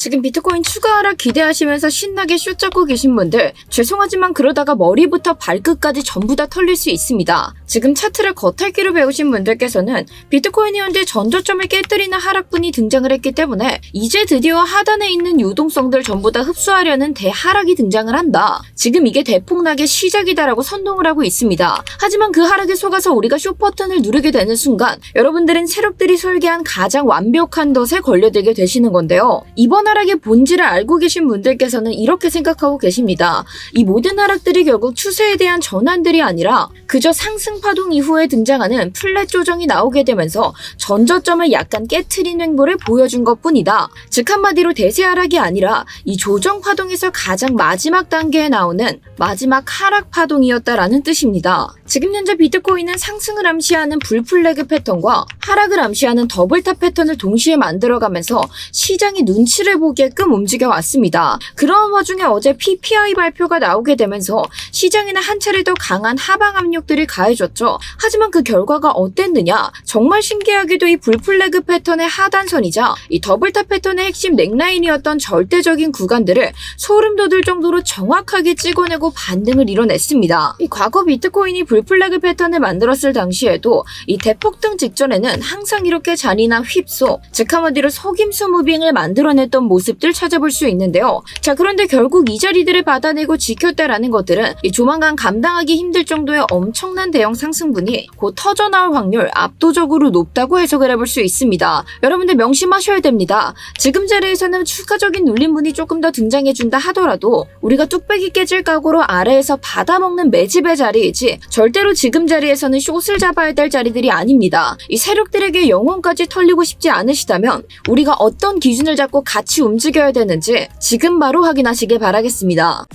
지금 비트코인 추가 하락 기대하시면서 신나게 슛 잡고 계신 분들 죄송하지만 그러다가 머리부터 발끝까지 전부 다 털릴 수 있습니다. 지금 차트를 겉핥기로 배우신 분들께서는 비트코인이 현재 전저점을 깨뜨리는 하락분이 등장을 했기 때문에 이제 드디어 하단에 있는 유동성들 전부 다 흡수하려는 대하락이 등장을 한다. 지금 이게 대폭락의 시작이다라고 선동을 하고 있습니다. 하지만 그 하락에 속아서 우리가 숏 버튼을 누르게 되는 순간 여러분들은 세력들이 설계한 가장 완벽한 덫에 걸려들게 되시는 건데요. 이번 하락의 본질을 알고 계신 분들께서는 이렇게 생각하고 계십니다. 이 모든 하락들이 결국 추세에 대한 전환들이 아니라 그저 상승 파동 이후에 등장하는 플랫 조정이 나오게 되면서 전저점을 약간 깨트린 횡보를 보여준 것뿐이다. 즉 한마디로 대세 하락이 아니라 이 조정 파동에서 가장 마지막 단계에 나오는 마지막 하락 파동이었다라는 뜻입니다. 지금 현재 비트코인은 상승을 암시하는 불플래그 패턴과 하락을 암시하는 더블탑 패턴을 동시에 만들어가면서 시장이 눈치를 보게끔 움직여 왔습니다. 그런 와중에 어제 PPI 발표가 나오게 되면서 시장에는 한 차례 더 강한 하방 압력들이 가해졌죠. 하지만 그 결과가 어땠느냐? 정말 신기하게도 이 불플래그 패턴의 하단선이자 이 더블탑 패턴의 핵심 넥라인이었던 절대적인 구간들을 소름 돋을 정도로 정확하게 찍어내고 반등을 이뤄냈습니다. 이 과거 비트코인이 불플래그 패턴을 만들었을 당시에도 이 대폭등 직전에는 항상 이렇게 잔인한 휩소, 즉 한마디로 속임수 무빙을 만들어냈던 모습들 찾아볼 수 있는데요. 자, 그런데 결국 이 자리들을 받아내고 지켰다라는 것들은 이 조만간 감당하기 힘들 정도의 엄청난 대형 상승분이 곧 터져나올 확률 압도적으로 높다고 해석을 해볼 수 있습니다. 여러분들 명심하셔야 됩니다. 지금 자리에서는 추가적인 눌림분이 조금 더 등장해준다 하더라도 우리가 뚝배기 깨질 각오로 아래에서 받아먹는 매집의 자리이지 절대로 지금 자리에서는 숏을 잡아야 될 자리들이 아닙니다. 이 세력들에게 영혼까지 털리고 싶지 않으시다면 우리가 어떤 기준을 잡고 같이 움직여야 되는지 지금 바로 확인하시길 바라겠습니다.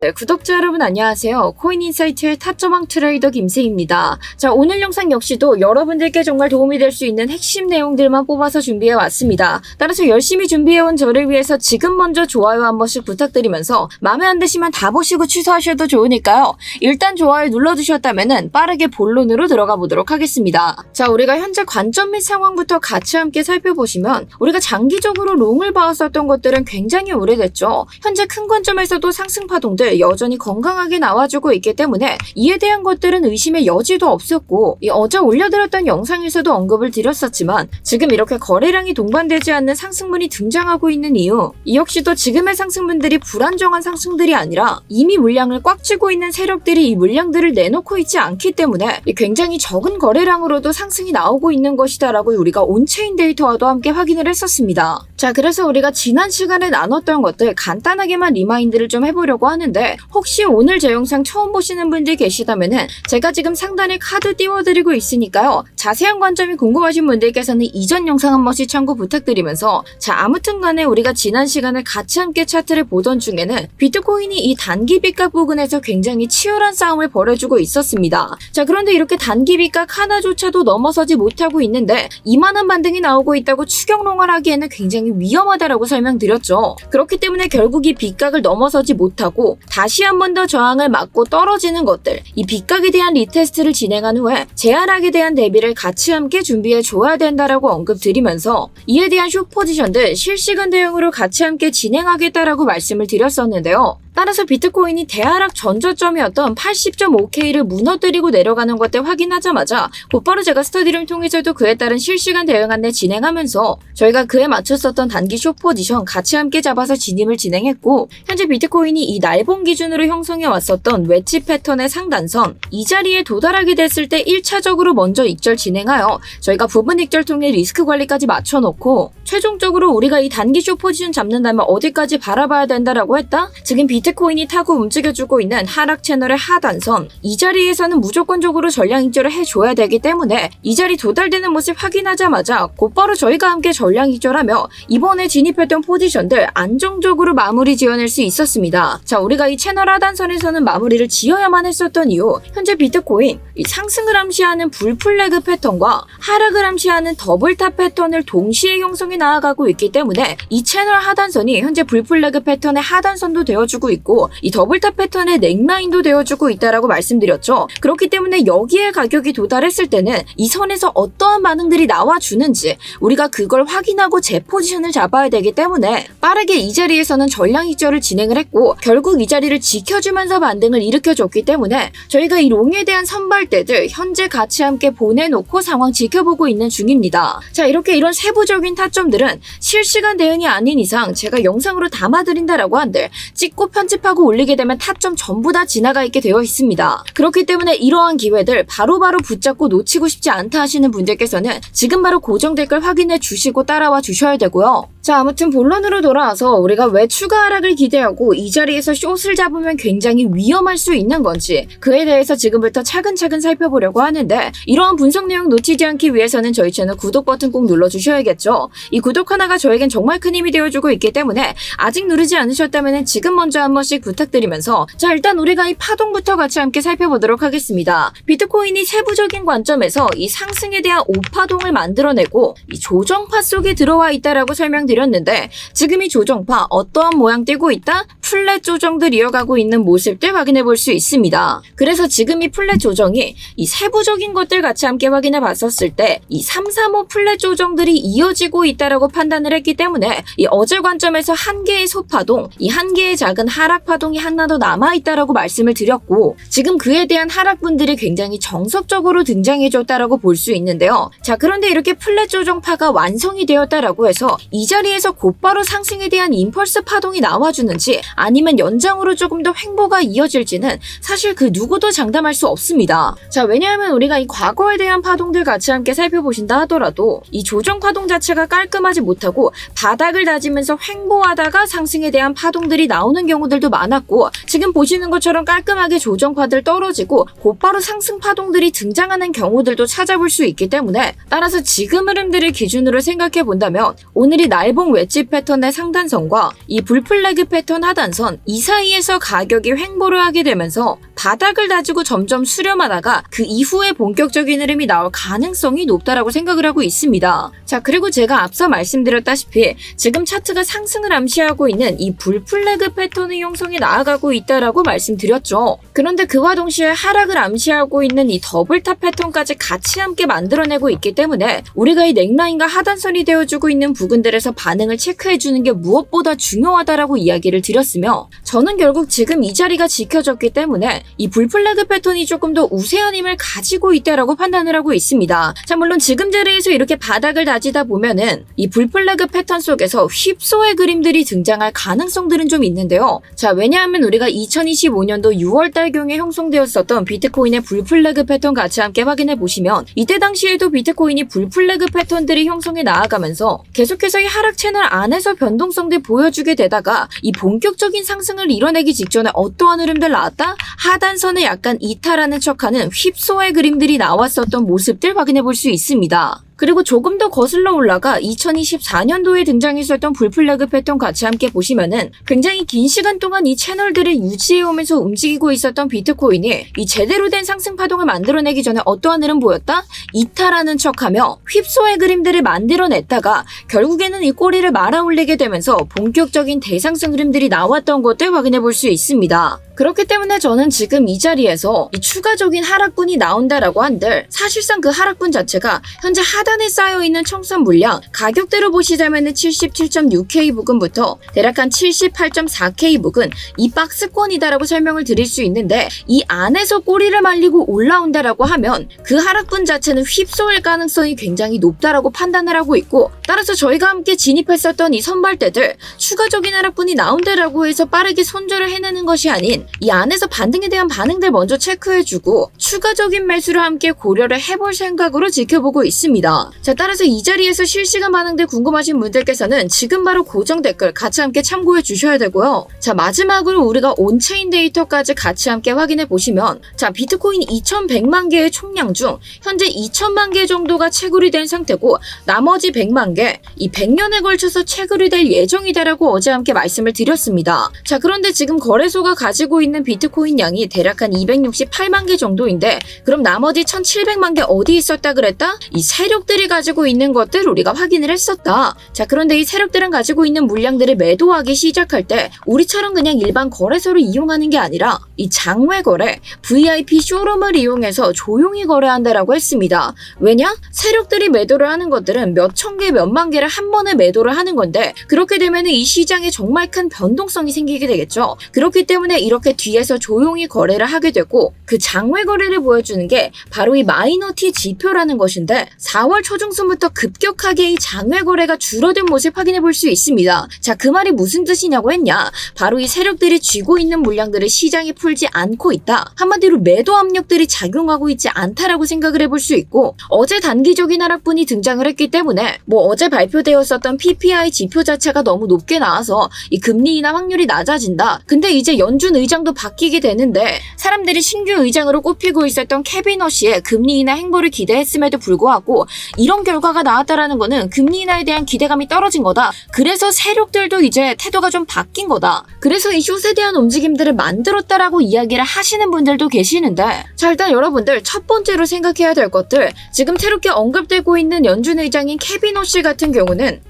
네, 구독자 여러분 안녕하세요. 코인인사이트의 타점왕 트레이더 김세희입니다. 자, 오늘 영상 역시도 여러분들께 정말 도움이 될 수 있는 핵심 내용들만 뽑아서 준비해왔습니다. 따라서 열심히 준비해온 저를 위해서 지금 먼저 좋아요 한 번씩 부탁드리면서 마음에 안 드시면 다 보시고 취소하셔도 좋으니까요. 일단 좋아요 눌러주셨다면 빠르게 본론으로 들어가 보도록 하겠습니다. 자, 우리가 현재 관점 및 상황부터 같이 함께 살펴보시면 우리가 장기적으로 롱을 봐왔었던 것들은 굉장히 오래됐죠. 현재 큰 관점에서도 상승 파동들 여전히 건강하게 나와주고 있기 때문에 이에 대한 것들은 의심의 여지도 없었고 어제 올려드렸던 영상에서도 언급을 드렸었지만 지금 이렇게 거래량이 동반되지 않는 상승분이 등장하고 있는 이유 이 역시도 지금의 상승분들이 불안정한 상승들이 아니라 이미 물량을 꽉 쥐고 있는 세력들이 이 물량들을 내놓고 있지 않기 때문에 굉장히 적은 거래량으로도 상승이 나오고 있는 것이다 라고 우리가 온체인 데이터와도 함께 확인을 했었습니다. 자, 그래서 우리가 지난 시간에 나눴던 것들 간단하게만 리마인드를 좀 해보려고 하는데 혹시 오늘 제 영상 처음 보시는 분들 계시다면은 제가 지금 상단에 카드 띄워드리고 있으니까요. 자세한 관점이 궁금하신 분들께서는 이전 영상 한 번씩 참고 부탁드리면서 자, 아무튼 간에 우리가 지난 시간에 같이 함께 차트를 보던 중에는 비트코인이 이 단기 빗각 부근에서 굉장히 치열한 싸움을 벌여주고 있었습니다. 자, 그런데 이렇게 단기 빗각 하나조차도 넘어서지 못하고 있는데 이만한 반등이 나오고 있다고 추격롱을 하기에는 굉장히 위험하다라고 설명드렸죠. 그렇기 때문에 결국 이 빗각을 넘어서지 못하고 다시 한 번 더 저항을 맞고 떨어지는 것들 이 빗각에 대한 리테스트를 진행한 후에 재하락에 대한 대비를 같이 함께 준비해 줘야 된다라고 언급드리면서 이에 대한 숏 포지션들 실시간 대응으로 같이 함께 진행하겠다라고 말씀을 드렸었는데요. 따라서 비트코인이 대하락 전저점이었던 80.5K를 무너뜨리고 내려가는 것들 확인하자마자 곧바로 제가 스터디룸 통해서도 그에 따른 실시간 대응 안내 진행하면서 저희가 그에 맞췄었던 단기 숏 포지션 같이 함께 잡아서 진입을 진행했고 현재 비트코인이 이 날봉 기준으로 형성해 왔었던 웨지 패턴의 상단선 이 자리에 도달하게 됐을 때 1차적으로 먼저 익절 진행하여 저희가 부분 익절 통해 리스크 관리까지 맞춰놓고 최종적으로 우리가 이 단기 숏 포지션 잡는다면 어디까지 바라봐야 된다라고 했다? 지금 비트코인이 타고 움직여주고 있는 하락 채널의 하단선 이 자리에서는 무조건적으로 전량 익절을 해줘야 되기 때문에 이 자리 도달되는 모습 확인하자마자 곧바로 저희가 함께 전량 익절하며 이번에 진입했던 포지션들 안정적으로 마무리 지어낼 수 있었습니다. 자, 우리가 이 채널 하단선에서는 마무리를 지어야만 했었던 이유 현재 비트코인 이 상승을 암시하는 불플래그 패턴과 하락을 암시하는 더블탑 패턴을 동시에 형성해 나아가고 있기 때문에 이 채널 하단선이 현재 불플래그 패턴의 하단선도 되어주고 있고 이 더블탑 패턴의 넥라인도 되어주고 있다라고 말씀드렸죠. 그렇기 때문에 여기에 가격이 도달했을 때는 이 선에서 어떠한 반응들이 나와주는지 우리가 그걸 확인하고 제 포지션을 잡아야 되기 때문에 빠르게 이 자리에서는 전량 익절을 진행을 했고 결국 이 자리를 지켜주면서 반등을 일으켜줬기 때문에 저희가 이 롱에 대한 선발대들 현재 같이 함께 보내놓고 상황 지켜보고 있는 중입니다. 자, 이렇게 이런 세부적인 타점들은 실시간 대응이 아닌 이상 제가 영상으로 담아드린다라고 한들 찍고 편집하고 올리게 되면 타점 전부 다 지나가 있게 되어 있습니다. 그렇기 때문에 이러한 기회들 바로바로 붙잡고 놓치고 싶지 않다 하시는 분들께서는 지금 바로 고정 댓글 확인해 주시고 따라와 주셔야 되고요. 자, 아무튼 본론으로 돌아와서 우리가 왜 추가 하락을 기대하고 이 자리에서 숏을 잡으면 굉장히 위험할 수 있는 건지 그에 대해서 지금부터 차근차근 살펴보려고 하는데 이러한 분석 내용 놓치지 않기 위해서는 저희 채널 구독 버튼 꼭 눌러주셔야겠죠. 이 구독 하나가 저에겐 정말 큰 힘이 되어주고 있기 때문에 아직 누르지 않으셨다면 지금 먼저 한 번씩 부탁드리면서 자, 일단 우리가 이 파동부터 같이 함께 살펴보도록 하겠습니다. 비트코인이 세부적인 관점에서 이 상승에 대한 오파동을 만들어내고 이 조정파 속에 들어와 있다라고 설명드렸는데 지금 이 조정파 어떠한 모양 띄고 있다? 플랫 조정들 이어가고 있는 모습들 확인해 볼 수 있습니다. 그래서 지금 이 플랫 조정이 이 세부적인 것들 같이 함께 확인해 봤었을 때 이 335 플랫 조정들이 이어지고 있다라고 판단을 했기 때문에 이 어제 관점에서 한 개의 소파동, 이 한 개의 작은 하락 파동이 하나 더 남아 있다라고 말씀을 드렸고 지금 그에 대한 하락분들이 굉장히 정석적으로 등장해 줬다라고 볼 수 있는데요. 자, 그런데 이렇게 플랫 조정파가 완성이 되었다라고 해서 이 자리에서 곧바로 상승에 대한 임펄스 파동이 나와주는지 아니면 연장으로 조금 더 횡보가 이어질지는 사실 그 누구도 장담할 수 없습니다. 자, 왜냐하면 우리가 이 과거에 대한 파동들 같이 함께 살펴보신다 하더라도 이 조정 파동 자체가 깔끔하지 못하고 바닥을 다지면서 횡보하다가 상승에 대한 파동들이 나오는 경우들도 많았고 지금 보시는 것처럼 깔끔하게 조정파들 떨어지고 곧바로 상승 파동들이 등장하는 경우들도 찾아볼 수 있기 때문에 따라서 지금 흐름들을 기준으로 생각해 본다면 오늘이 날봉 웨지 패턴의 상단선과 이 불플래그 패턴 하단선 이 사이에서 가격이 횡보를 하게 되면서 바닥을 다지고 점점 수렴하다가 그 이후에 본격적인 흐름이 나올 가능성이 높다라고 생각을 하고 있습니다. 자, 그리고 제가 앞서 말씀드렸다시피 지금 차트가 상승을 암시하고 있는 이 불플래그 패턴의 형성이 나아가고 있다라고 말씀드렸죠. 그런데 그와 동시에 하락을 암시하고 있는 이 더블탑 패턴까지 같이 함께 만들어내고 있기 때문에 우리가 이 넥라인과 하단선이 되어주고 있는 부분들에서 반응을 체크해주는 게 무엇보다 중요하다라고 이야기를 드렸으며 저는 결국 지금 이 자리가 지켜졌기 때문에 이 불플래그 패턴이 조금 더 우세한 힘을 가지고 있다라고 판단을 하고 있습니다. 자, 물론 지금 자리에서 이렇게 바닥을 다지다 보면은 이 불플래그 패턴 속에서 휩소의 그림들이 등장할 가능성들은 좀 있는데요. 자, 왜냐하면 우리가 2025년도 6월달경에 형성되었었던 비트코인의 불플래그 패턴 같이 함께 확인해 보시면 이때 당시에도 비트코인이 불플래그 패턴들이 형성해 나아가면서 계속해서 이 하락 채널 안에서 변동성들 보여주게 되다가 이 본격적인 상승을 이뤄내기 직전에 어떠한 흐름들 나왔다? 하단선에 약간 이탈하는 척하는 휩소의 그림들이 나왔었던 모습들 확인해 볼 수 있습니다. 그리고 조금 더 거슬러 올라가 2024년도에 등장했었던 불플래그 패턴 같이 함께 보시면은 굉장히 긴 시간 동안 이 채널들을 유지해오면서 움직이고 있었던 비트코인이 이 제대로 된 상승 파동을 만들어내기 전에 어떠한 흐름 보였다? 이탈하는 척하며 휩소의 그림들을 만들어냈다가 결국에는 이 꼬리를 말아 올리게 되면서 본격적인 대상승 흐름들이 나왔던 것들 확인해 볼 수 있습니다. 그렇기 때문에 저는 지금 이 자리에서 이 추가적인 하락분이 나온다라고 한들 사실상 그 하락분 자체가 현재 하단에 쌓여있는 청산 물량 가격대로 보시자면은 77.6K 부근부터 대략 한 78.4K 부근 이 박스권이다라고 설명을 드릴 수 있는데 이 안에서 꼬리를 말리고 올라온다라고 하면 그 하락분 자체는 휩소일 가능성이 굉장히 높다라고 판단을 하고 있고 따라서 저희가 함께 진입했었던 이 선발대들 추가적인 하락분이 나온다라고 해서 빠르게 손절을 해내는 것이 아닌 이 안에서 반등에 대한 반응들 먼저 체크해주고 추가적인 매수를 함께 고려를 해볼 생각으로 지켜보고 있습니다. 자, 따라서 이 자리에서 실시간 반응들 궁금하신 분들께서는 지금 바로 고정 댓글 같이 함께 참고해 주셔야 되고요. 자, 마지막으로 우리가 온체인 데이터까지 같이 함께 확인해 보시면 자, 비트코인 2100만 개의 총량 중 현재 2000만 개 정도가 채굴이 된 상태고 나머지 100만 개 게 이 100년에 걸쳐서 채굴이 될 예정이다라고 어제 함께 말씀을 드렸습니다. 자, 그런데 지금 거래소가 가지고 있는 비트코인 양이 대략 한 268만 개 정도인데 그럼 나머지 1700만 개 어디 있었다 그랬다? 이 세력들이 가지고 있는 것들 우리가 확인을 했었다. 자, 그런데 이 세력들은 가지고 있는 물량들을 매도하기 시작할 때 우리처럼 그냥 일반 거래소를 이용하는 게 아니라 이 장외 거래, VIP 쇼룸을 이용해서 조용히 거래한다라고 했습니다. 왜냐? 세력들이 매도를 하는 것들은 몇천 개, 몇만 개를 한 번에 매도를 하는 건데 그렇게 되면 이 시장에 정말 큰 변동성이 생기게 되겠죠. 그렇기 때문에 이렇게 뒤에서 조용히 거래를 하게 되고 그 장외 거래를 보여주는 게 바로 이 마이너티 지표라는 것인데 4월 초중순부터 급격하게 이 장외 거래가 줄어든 모습 확인해 볼 수 있습니다. 자, 그 말이 무슨 뜻이냐고 했냐? 바로 이 세력들이 쥐고 있는 물량들을 시장이 풀지 않고 있다. 한마디로 매도 압력들이 작용하고 있지 않다라고 생각을 해볼 수 있고 어제 단기적인 하락분이 등장을 했기 때문에 어제 발표되었었던 PPI 지표 자체가 너무 높게 나와서 이 금리 인하 확률이 낮아진다. 근데 이제 연준 의장도 바뀌게 되는데 사람들이 신규 의장으로 꼽히고 있었던 케빈 허시의 금리 인하 행보를 기대했음에도 불구하고 이런 결과가 나왔다라는 거는 금리 인하에 대한 기대감이 떨어진 거다. 그래서 세력들도 이제 태도가 좀 바뀐 거다. 그래서 이 숏에 대한 움직임들을 만들었다라고 이야기를 하시는 분들도 계시는데 자, 일단 여러분들 첫 번째로 생각해야 될 것들 지금 새롭게 언급되고 있는 연준 의장인 케빈 허시 같은 경우는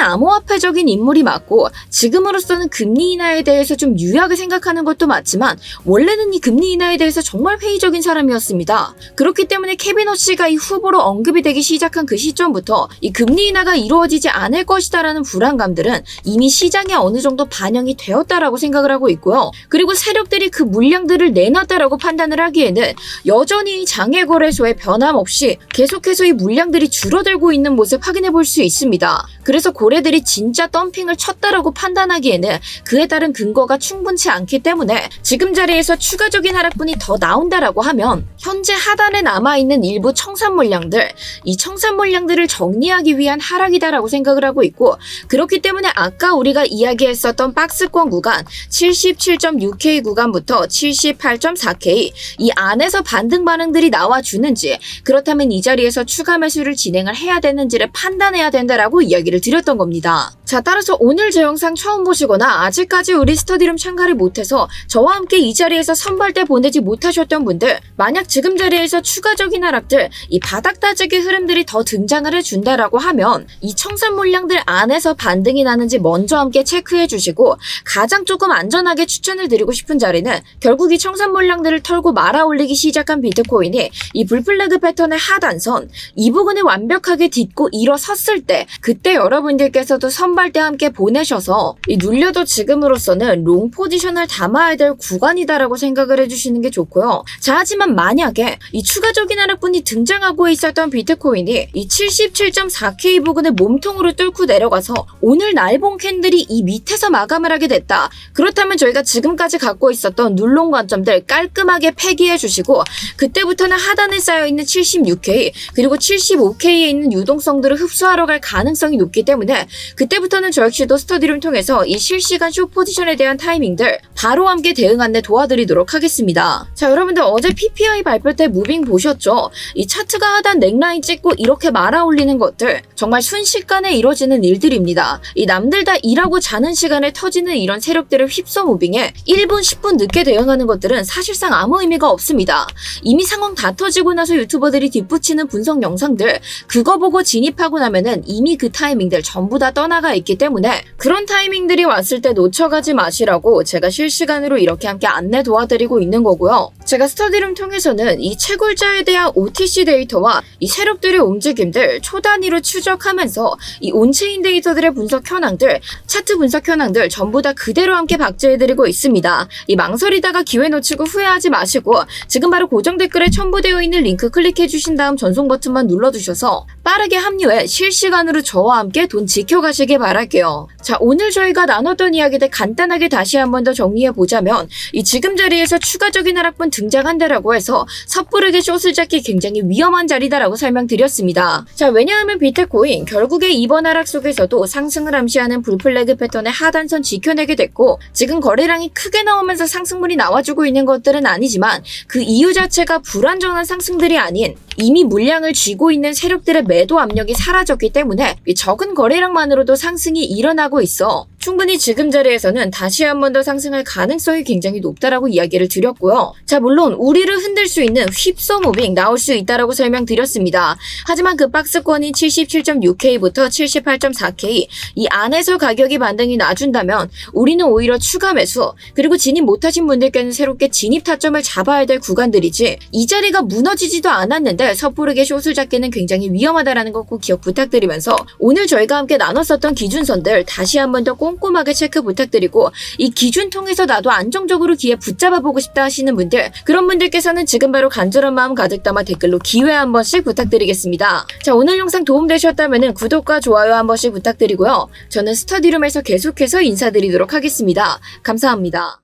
친암호화폐적인 인물이 맞고 지금으로서는 금리 인하에 대해서 좀 유약하게 생각하는 것도 맞지만 원래는 이 금리 인하에 대해서 정말 회의적인 사람이었습니다. 그렇기 때문에 케빈 허시가 이 후보로 언급이 되기 시작한 그 시점부터 이 금리 인하가 이루어지지 않을 것이다라는 불안감들은 이미 시장에 어느 정도 반영이 되었다라고 생각을 하고 있고요. 그리고 세력들이 그 물량들을 내놨다라고 판단을 하기에는 여전히 이 장외거래소에 변함없이 계속해서 이 물량들이 줄어들고 있는 모습 확인해 볼 수 있습니다. 그래서 고래들이 진짜 덤핑을 쳤다라고 판단하기에는 그에 따른 근거가 충분치 않기 때문에 지금 자리에서 추가적인 하락분이 더 나온다라고 하면 현재 하단에 남아있는 일부 청산 물량들, 이 청산 물량들을 정리하기 위한 하락이다라고 생각을 하고 있고 그렇기 때문에 아까 우리가 이야기했었던 박스권 구간 77.6K 구간부터 78.4K 이 안에서 반등 반응들이 나와주는지 그렇다면 이 자리에서 추가 매수를 진행을 해야 되는지를 판단해야 된다라고 이야기를 드렸던 겁니다. 자, 따라서 오늘 제 영상 처음 보시거나 아직까지 우리 스터디룸 참가를 못해서 저와 함께 이 자리에서 선발대 보내지 못하셨던 분들 만약 지금 자리에서 추가적인 하락들 이 바닥 다지기 흐름들이 더 등장을 해준다라고 하면 이 청산 물량들 안에서 반등이 나는지 먼저 함께 체크해 주시고 가장 조금 안전하게 추천을 드리고 싶은 자리는 결국 이 청산 물량들을 털고 말아 올리기 시작한 비트코인이 이 불플래그 패턴의 하단선 이 부분을 완벽하게 딛고 일어섰을 때 그때 여러분들께서도 선발대 함께 보내셔서 이 눌려도 지금으로서는 롱 포지션을 담아야 될 구간이다라고 생각을 해주시는 게 좋고요. 자, 하지만 만약에 이 추가적인 하락분이 등장하고 있었던 비트코인이 이 77.4K 부근을 몸통으로 뚫고 내려가서 오늘 날봉 캔들이 이 밑에서 마감을 하게 됐다. 그렇다면 저희가 지금까지 갖고 있었던 눌롱 관점들 깔끔하게 폐기해 주시고 그때부터는 하단에 쌓여있는 76K 그리고 75K에 있는 유동성들을 흡수하러 갈 가능성이 높기 때문에 그때부터는 저 역시도 스터디룸 통해서 이 실시간 숏 포지션에 대한 타이밍들 바로 함께 대응 안내 도와드리도록 하겠습니다. 자, 여러분들 어제 PPI 발표 때 무빙 보셨죠? 이 차트가 하단 넥라인 찍고 이렇게 말아 올리는 것들 정말 순식간에 이루어지는 일들입니다. 이 남들 다 일하고 자는 시간에 터지는 이런 세력들을 휩써 무빙에 1분 10분 늦게 대응하는 것들은 사실상 아무 의미가 없습니다. 이미 상황 다 터지고 나서 유튜버들이 뒷붙이는 분석 영상들 그거 보고 진입하고 나면은 이미 그 타이밍들 전부 다 떠나가 있기 때문에 그런 타이밍들이 왔을 때 놓쳐가지 마시라고 제가 실시간으로 이렇게 함께 안내 도와드리고 있는 거고요. 제가 스터디룸 통해서는 이 채굴자에 대한 OTC 데이터와 이 세력들의 움직임들 초단위로 추적하면서 이 온체인 데이터들의 분석 현황들, 차트 분석 현황들 전부 다 그대로 함께 박제해드리고 있습니다. 이 망설이다가 기회 놓치고 후회하지 마시고 지금 바로 고정 댓글에 첨부되어 있는 링크 클릭해주신 다음 전송 버튼만 눌러주셔서 빠르게 합류해 실시간으로 저와 함께 돈 지켜가시길 바랄게요. 자, 오늘 저희가 나눴던 이야기들 간단하게 다시 한 번 더 정리해보자면 이 지금 자리에서 추가적인 하락분 등장한다라고 해서 섣부르게 숏을 잡기 굉장히 위험한 자리다라고 설명드렸습니다. 자, 왜냐하면 비트코인 결국에 이번 하락 속에서도 상승을 암시하는 불플래그 패턴의 하단선 지켜내게 됐고 지금 거래량이 크게 나오면서 상승물이 나와주고 있는 것들은 아니지만 그 이유 자체가 불안정한 상승들이 아닌 이미 물량을 쥐고 있는 세력들의 매도 압력이 사라졌기 때문에 이 적은 거래량만으로도 상승이 일어나고 있어 충분히 지금 자리에서는 다시 한 번 더 상승할 가능성이 굉장히 높다라고 이야기를 드렸고요. 자, 물론 우리를 흔들 수 있는 휩소 무빙 나올 수 있다라고 설명드렸습니다. 하지만 그 박스권인 77.6K부터 78.4K 이 안에서 가격이 반등이 나준다면 우리는 오히려 추가 매수 그리고 진입 못하신 분들께는 새롭게 진입 타점을 잡아야 될 구간들이지 이 자리가 무너지지도 않았는데 섣부르게 숏을 잡기는 굉장히 위험하다라는 거 꼭 기억 부탁드리면서 오늘 저희가 함께 나눴었던 기준선들 다시 한 번 더 꼼꼼하게 체크 부탁드리고 이 기준 통해서 나도 안정적으로 기회 붙잡아보고 싶다 하시는 분들 그런 분들께서는 지금 바로 간절한 마음 가득 담아 댓글로 기회 한 번씩 부탁드리겠습니다. 자, 오늘 영상 도움되셨다면 구독과 좋아요 한 번씩 부탁드리고요. 저는 스터디룸에서 계속해서 인사드리도록 하겠습니다. 감사합니다.